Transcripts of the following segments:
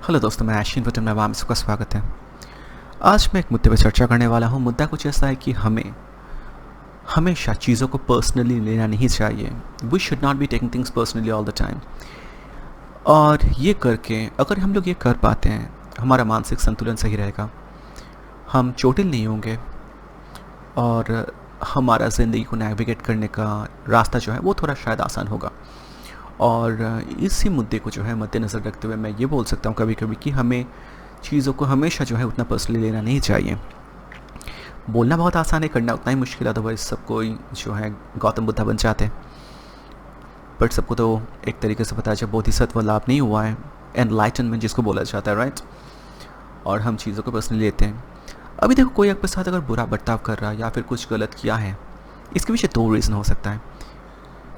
Hello दोस्तों, मैं आशीन वतन में आप सबका स्वागत है। आज मैं एक मुद्दे पर चर्चा करने वाला हूँ। मुद्दा कुछ ऐसा है कि हमें हमेशा चीज़ों को पर्सनली लेना नहीं चाहिए। We should not be taking things personally all the time. और ये करके अगर हम लोग ये कर पाते हैं, हमारा मानसिक संतुलन सही रहेगा, हम चोटिल नहीं होंगे और हमारा ज़िंदगी को नेविगेट करने का रास्ता जो है वो थोड़ा शायद आसान होगा। और इसी मुद्दे को जो है मद्देनज़र रखते हुए मैं ये बोल सकता हूँ कभी कभी कि हमें चीज़ों को हमेशा जो है उतना पर्सनली लेना नहीं चाहिए। बोलना बहुत आसान है, करना उतना ही मुश्किल है। अदरवाइज सब कोई जो है गौतम बुद्धा बन जाते हैं। बट सबको तो एक तरीके से पता है जब बोधिसत्व लाभ नहीं हुआ है, एनलाइटनमेंट जिसको बोला जाता है, राइट। और हम चीज़ों को पर्सनली लेते हैं। अभी देखो, कोई आपके साथ अगर बुरा बर्ताव कर रहा है या फिर कुछ गलत किया है, इसके पीछे दो रीज़न हो सकता है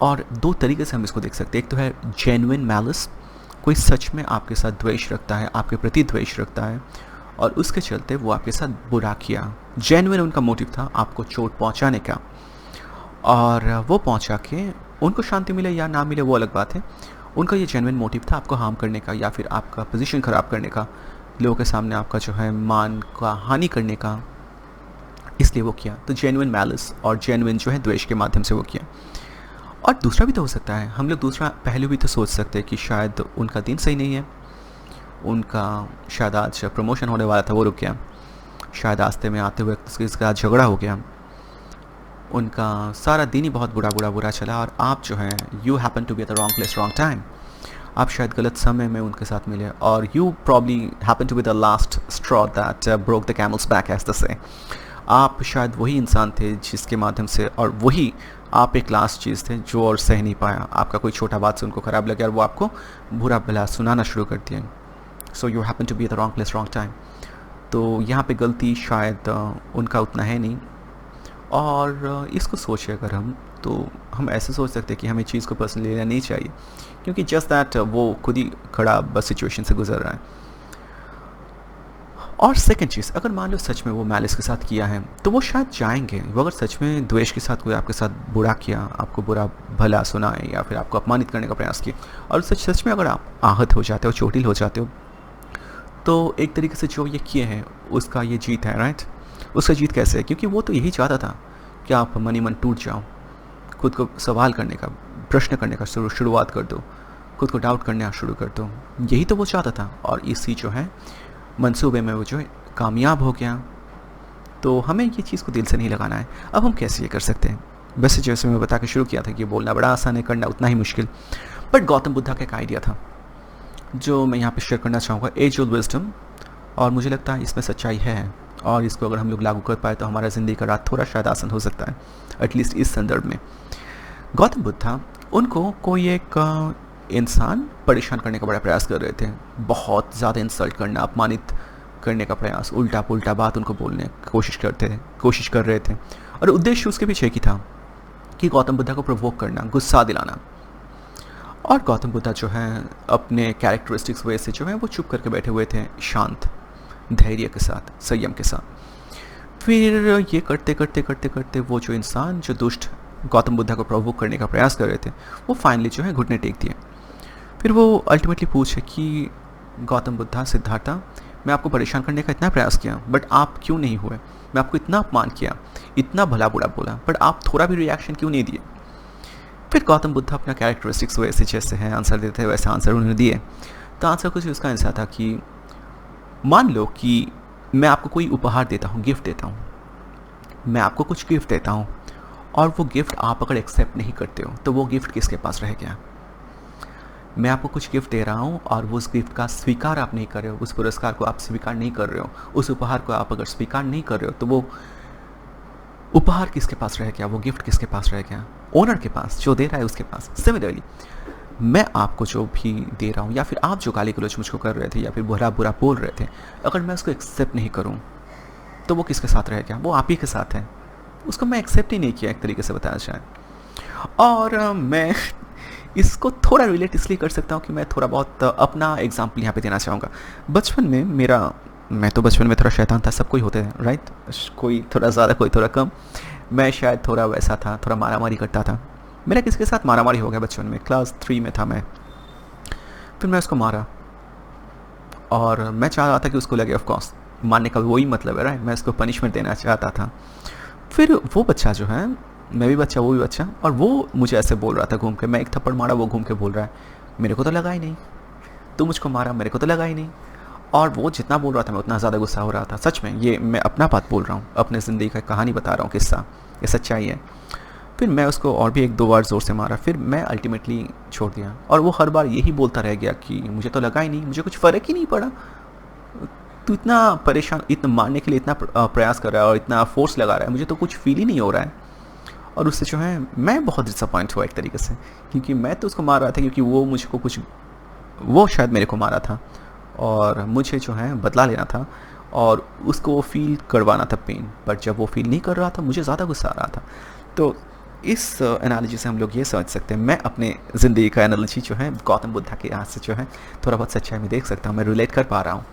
और दो तरीके से हम इसको देख सकते हैं। एक तो है जेन्युइन मैलिस, कोई सच में आपके साथ द्वेष रखता है, आपके प्रति द्वेष रखता है और उसके चलते वो आपके साथ बुरा किया। जेन्युइन उनका मोटिव था आपको चोट पहुंचाने का, और वो पहुंचा के उनको शांति मिले या ना मिले वो अलग बात है। उनका ये जेन्युइन मोटिव था आपको हार्म करने का या फिर आपका पोजीशन ख़राब करने का, लोगों के सामने आपका जो है मान का हानि करने का, इसलिए वो किया। तो जेन्युइन मैलिस और जेन्युइन जो है द्वेष के माध्यम से वो किया। और दूसरा भी तो हो सकता है, हम लोग दूसरा पहलू भी तो सोच सकते हैं कि शायद उनका दिन सही नहीं है, उनका शायद आज प्रमोशन होने वाला था वो रुक गया, शायद रास्ते में आते हुए किसी का झगड़ा हो गया, उनका सारा दिन ही बहुत बुरा चला और आप जो है you happen to be at the wrong place wrong time. आप शायद गलत समय में उनके साथ मिले और you probably happen to be the last straw that broke the camel's back as the say. आप शायद वही इंसान थे जिसके माध्यम से, और वही आप एक लास्ट चीज़ थे जो और सह नहीं पाया। आपका कोई छोटा बात से उनको ख़राब लगे और वो आपको बुरा भला सुनाना शुरू कर दिया। So you happen to be the wrong place wrong time. तो यहाँ पे गलती शायद उनका उतना है नहीं। और इसको सोचे अगर हम, तो हम ऐसे सोच सकते हैं कि हमें चीज़ को पर्सनली लेना नहीं चाहिए, क्योंकि जस्ट दैट वो खुद ही खड़ा बस सिचुएशन से गुजर रहा है। और सेकंड चीज़, अगर मान लो सच में वो मैलिस के साथ किया है तो वो शायद चाहेंगे, वो अगर सच में द्वेष के साथ कोई आपके साथ बुरा किया, आपको बुरा भला सुनाए या फिर आपको अपमानित करने का प्रयास किया, और सच में अगर आप आहत हो जाते हो, चोटिल हो जाते हो, तो एक तरीके से जो ये किए हैं उसका ये जीत है, राइट। उसका जीत कैसे है? क्योंकि वो तो यही चाहता था कि आप मन ही मन टूट जाओ, खुद को सवाल करने का, प्रश्न करने का शुरुआत कर दो, खुद को डाउट करना शुरू कर दो। यही तो वो चाहता था और इसी जो है मंसूबे में वो जो है कामयाब हो गया। तो हमें ये चीज़ को दिल से नहीं लगाना है। अब हम कैसे ये कर सकते हैं? वैसे जैसे मैं बता के शुरू किया था कि बोलना बड़ा आसान है, करना उतना ही मुश्किल। बट गौतम बुद्धा का एक आइडिया था जो मैं यहाँ पे शेयर करना चाहूँगा, एज ओल्ड विजडम, और मुझे लगता है इसमें सच्चाई है और इसको अगर हम लोग लागू कर पाए तो हमारा ज़िंदगी का रात थोड़ा शायद आसान हो सकता है, एटलीस्ट इस संदर्भ में। गौतम बुद्धा, उनको कोई एक इंसान परेशान करने का बड़ा प्रयास कर रहे थे, बहुत ज़्यादा इंसल्ट करना, अपमानित करने का प्रयास, उल्टा पुल्टा बात उनको बोलने की कोशिश कर रहे थे। और उद्देश्य उसके पीछे की था कि गौतम बुद्धा को प्रोवोक करना, गुस्सा दिलाना। और गौतम बुद्धा जो है अपने कैरेक्टरिस्टिक्स वजह से जो है वो चुप करके बैठे हुए थे, शांत, धैर्य के साथ, संयम के साथ। फिर ये करते करते करते करते वो जो इंसान, जो दुष्ट गौतम बुद्धा को प्रोवोक करने का प्रयास कर रहे थे, वो फाइनली जो है घुटने टेक दिए। फिर वो अल्टीमेटली पूछे कि गौतम बुद्धा, सिद्धार्था, मैं आपको परेशान करने का इतना प्रयास किया बट आप क्यों नहीं हुए? मैं आपको इतना अपमान किया, इतना भला बुरा बोला, बट आप थोड़ा भी रिएक्शन क्यों नहीं दिए? फिर गौतम बुद्ध अपना कैरेक्टरिस्टिक्स वैसे जैसे हैं आंसर देते हैं वैसे आंसर उन्होंने दिए। तो आंसर कुछ उसका ऐसा था कि मान लो कि मैं आपको कोई उपहार देता हूँ, गिफ्ट देता हूँ, मैं आपको कुछ गिफ्ट देता हूँ और वो गिफ्ट आप अगर एक्सेप्ट नहीं करते हो तो वो गिफ्ट किसके पास रह गया? मैं आपको कुछ गिफ्ट दे रहा हूँ और उस गिफ्ट का स्वीकार आप नहीं कर रहे हो, उस पुरस्कार को आप स्वीकार नहीं कर रहे हो, उस उपहार को आप अगर स्वीकार नहीं कर रहे हो तो वो उपहार किसके पास रह गया? वो गिफ्ट किसके पास रह गया? ओनर के पास, जो दे रहा है उसके पास। सिमिलरली मैं आपको जो भी दे रहा हूँ या फिर आप जो गाली गलौज मुझको कर रहे थे या फिर बुरा बुरा बोल रहे थे, अगर मैं उसको एक्सेप्ट नहीं करूँ तो वो किसके साथ रह गया? वो आप ही के साथ है। उसको मैं एक्सेप्ट ही नहीं किया, एक तरीके से बताया जाए। और मैं इसको थोड़ा रिलेट इसलिए कर सकता हूँ कि मैं थोड़ा बहुत अपना एग्जाम्पल यहाँ पे देना चाहूँगा। बचपन में मैं तो बचपन में थोड़ा शैतान था, सब कोई होते हैं, राइट। कोई थोड़ा ज़्यादा, कोई थोड़ा कम। मैं शायद थोड़ा वैसा था, थोड़ा मारामारी करता था। मेरा किसी के साथ मारामारी हो गया बचपन में, क्लास 3 में था मैं। फिर मैं उसको मारा और मैं चाह रहा था कि उसको लगे, ऑफ कोर्स मारने का वही मतलब है, राइट, मैं उसको पनिशमेंट देना चाहता था। फिर वो बच्चा जो है, मैं भी बच्चा वो भी बच्चा, और वो मुझे ऐसे बोल रहा था घूम के, मैं एक थप्पड़ मारा, वो घूम के बोल रहा है मेरे को तो लगा ही नहीं, तू मुझको मारा, मेरे को तो लगा ही नहीं। और वो जितना बोल रहा था मैं उतना ज़्यादा गुस्सा हो रहा था। सच में ये मैं अपना बात बोल रहा हूँ, अपने ज़िंदगी का कहानी बता रहा हूँ, किस्सा, ये सच्चाई है। फिर मैं उसको और भी 1-2 बार ज़ोर से मारा, फिर मैं अल्टीमेटली छोड़ दिया। और वो हर बार यही बोलता रह गया कि मुझे तो लगा ही नहीं, मुझे कुछ फ़र्क ही नहीं पड़ा, तू इतना परेशान, इतना मारने के लिए इतना प्रयास कर रहा है और इतना फोर्स लगा रहा है, मुझे तो कुछ फील ही नहीं हो रहा है। और उससे जो है मैं बहुत डिसअपॉइंट हुआ एक तरीके से, क्योंकि मैं तो उसको मार रहा था क्योंकि वो मुझको कुछ, वो शायद मेरे को मारा था और मुझे जो है बदला लेना था और उसको वो फील करवाना था पेन। बट जब वो फील नहीं कर रहा था मुझे ज़्यादा गुस्सा आ रहा था। तो इस एनालॉजी से हम लोग ये समझ सकते हैं, मैं अपने ज़िंदगी का एनालॉजी जो है गौतम बुद्धा के यहाँ से जो है थोड़ा बहुत सच्चाई में देख सकता हूँ, मैं रिलेट कर पा रहा हूँ।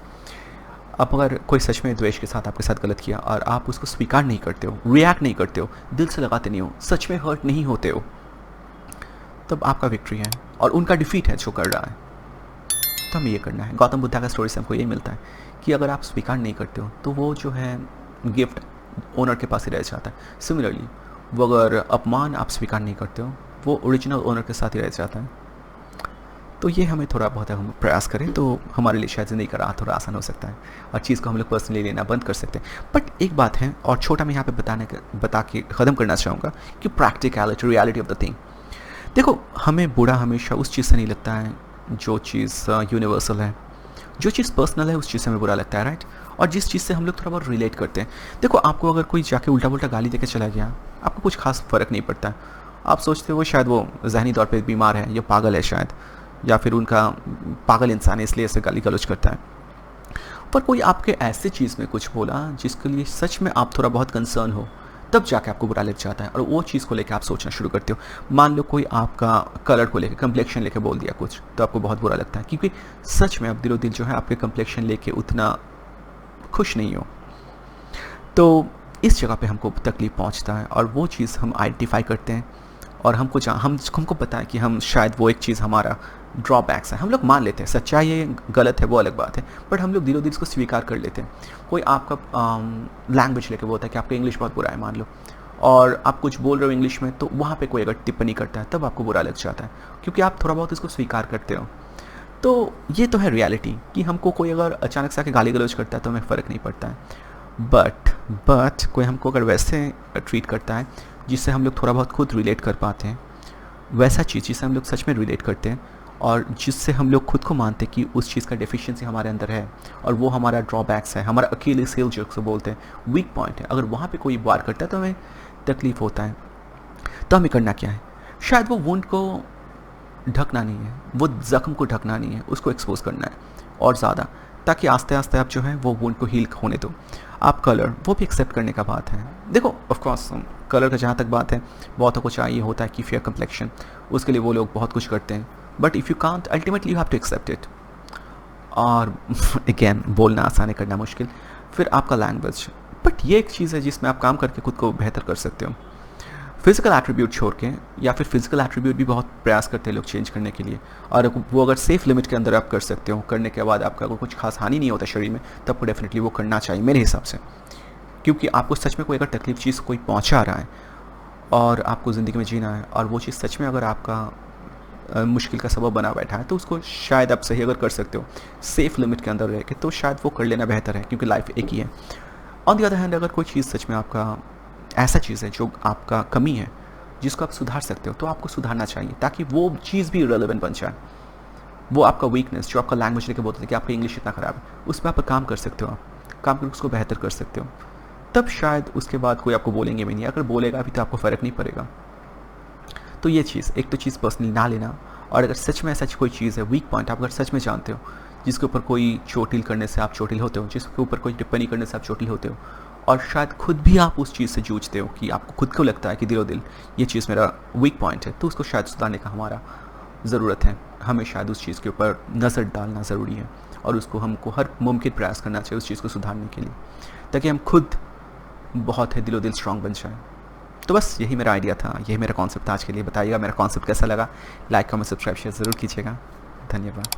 अब अगर कोई सच में द्वेष के साथ आपके साथ गलत किया और आप उसको स्वीकार नहीं करते हो, रिएक्ट नहीं करते हो, दिल से लगाते नहीं हो, सच में हर्ट नहीं होते हो, तब आपका विक्ट्री है और उनका डिफीट है जो कर रहा है। तो हमें ये करना है। गौतम बुद्धा का स्टोरी से हमको ये मिलता है कि अगर आप स्वीकार नहीं करते हो तो वो जो है गिफ्ट ओनर के पास ही रह जाता है। सिमिलरली वो अगर अपमान आप स्वीकार नहीं करते हो वो ओरिजिनल ओनर के साथ ही रह जाता है। तो ये हमें थोड़ा बहुत हम प्रयास करें तो हमारे लिए शायद ज़िंदगी का राह थोड़ा आसान हो सकता है और चीज़ को हम लोग पर्सनली लेना बंद कर सकते हैं। बट एक बात है और छोटा मैं यहाँ पे बता के ख़त्म करना चाहूँगा कि practicality, reality of the thing. देखो, हमें बुरा हमेशा उस चीज़ से नहीं लगता है जो चीज़ यूनिवर्सल है, जो चीज़ पर्सनल है उस चीज़ से हमें बुरा लगता है, राइट। और जिस चीज़ से हम लोग थोड़ा बहुत रिलेट करते हैं। देखो, आपको अगर कोई जाके उल्टा पुल्टा गाली देके चला गया, आपको कुछ खास फ़र्क नहीं पड़ता है। आप सोचते हो शायद वो ज़हनी तौर पे बीमार है या पागल है शायद, या फिर उनका पागल इंसान है इसलिए ऐसे गाली गलौज करता है। पर कोई आपके ऐसे चीज़ में कुछ बोला जिसके लिए सच में आप थोड़ा बहुत कंसर्न हो, तब जाके आपको बुरा लग जाता है और वो चीज़ को लेकर आप सोचना शुरू करते हो। मान लो कोई आपका कलर को लेकर, कम्प्लेक्शन लेके बोल दिया कुछ, तो आपको बहुत बुरा लगता है क्योंकि सच में आप दिलो दिल जो है आपके कम्प्लेक्शन लेके उतना खुश नहीं हो। तो इस जगह पे हमको तकलीफ़ पहुंचता है और वो चीज़ हम आइडेंटिफाई करते हैं और हमको पता है कि हम शायद वो एक चीज़ हमारा ड्रॉबैक्स है, हम लोग मान लेते हैं। सच्चाई है गलत है वो अलग बात है, बट हम लोग दिलो दिल इसको स्वीकार कर लेते हैं। कोई आपका लैंग्वेज लेके बोलता है कि आपका इंग्लिश बहुत बुरा है मान लो, और आप कुछ बोल रहे हो इंग्लिश में, तो वहाँ पे कोई अगर टिप्पणी करता है तब आपको बुरा लग जाता है क्योंकि आप थोड़ा बहुत इसको स्वीकार करते हो। तो ये तो है रियलिटी कि हमको कोई अगर अचानक से आके गाली गलौज करता है तो हमें फ़र्क नहीं पड़ता है। बट कोई हमको अगर वैसे ट्रीट करता है जिससे हम लोग थोड़ा बहुत खुद रिलेट कर पाते हैं, वैसा चीज़ जिससे हम लोग सच में रिलेट करते हैं और जिससे हम लोग खुद को मानते हैं कि उस चीज़ का डेफिशिएंसी हमारे अंदर है और वो हमारा ड्रॉबैक्स है, हमारा अकेलीस हील जो बोलते हैं, वीक पॉइंट है, अगर वहाँ पे कोई वार करता है तो हमें तकलीफ़ होता है। तो हमें करना क्या है? शायद वो वुंड को ढकना नहीं है, वो ज़ख्म को ढकना नहीं है, उसको एक्सपोज करना है और ज़्यादा, ताकि आस्ते आस्ते आप जो है वो वुंड को हील होने दो। आप कलर, वो भी एक्सेप्ट करने का बात है। देखो, ऑफ कोर्स कलर का जहाँ तक बात है, बहुतों को चाहिए होता है कि फेयर कम्प्लेक्शन, उसके लिए वो लोग बहुत कुछ करते हैं, but if you can't, ultimately you have to accept it. और अगेन, बोलना आसान है, करना मुश्किल। फिर आपका लैंग्वेज, बट ये एक चीज़ है जिसमें आप काम करके खुद को बेहतर कर सकते हो। फिजिकल एट्रीब्यूट छोड़ के, या फिर फिजिकल एट्रीब्यूट भी बहुत प्रयास करते हैं लोग चेंज करने के लिए, और वो अगर सेफ लिमिट के अंदर आप कर सकते हो, करने के बाद आपका अगर कुछ खास हानि नहीं होता शरीर में, तब को डेफिनेटली वो करना चाहिए मेरे हिसाब से। क्योंकि आपको सच में कोई अगर तकलीफ चीज़ कोई पहुंचा रहा है और आपको ज़िंदगी में जीना है और वो चीज़ सच में अगर आपका मुश्किल का सबब बना बैठा है, तो उसको शायद आप सही अगर कर सकते हो सेफ लिमिट के अंदर रह के, तो शायद वो कर लेना बेहतर है क्योंकि लाइफ एक ही है। ऑन दी अदर हैंड, अगर कोई चीज़ सच में आपका ऐसा चीज़ है जो आपका कमी है जिसको आप सुधार सकते हो, तो आपको सुधारना चाहिए ताकि वो चीज़ भी रेलेवेंट बन जाए। वो आपका वीकनेस जो आपका लैंग्वेज लेके बोलते थे कि आपका इंग्लिश इतना ख़राब है, उस पर आप काम कर सकते हो, आप काम करके उसको बेहतर कर सकते हो, तब शायद उसके बाद कोई आपको बोलेंगे भी नहीं। अगर बोलेगा भी तो आपको फ़र्क नहीं पड़ेगा। तो ये चीज़, एक तो चीज़ पर्सनली ना लेना, और अगर सच में सच कोई चीज़ है, वीक पॉइंट आप अगर सच में जानते हो, जिसके ऊपर कोई चोटिल करने से आप चोटिल होते हो, जिसके ऊपर कोई टिप्पणी करने से आप चोटिल होते हो, और शायद खुद भी आप उस चीज़ से जूझते हो कि आपको खुद को लगता है कि दिलो दिल ये चीज़ मेरा वीक पॉइंट है, तो उसको शायद सुधारने का हमारा ज़रूरत है। हमें शायद उस चीज़ के ऊपर नज़र डालना ज़रूरी है और उसको हमको हर मुमकिन प्रयास करना चाहिए उस चीज़ को सुधारने के लिए, ताकि हम खुद बहुत है दिलो दिल स्ट्रॉन्ग बन जाए। तो बस यही मेरा आइडिया था, यही मेरा कॉन्सेप्ट था आज के लिए। बताइएगा मेरा कॉन्सेप्ट कैसा लगा, लाइक कमेंट सब्सक्राइब शेयर ज़रूर कीजिएगा। धन्यवाद।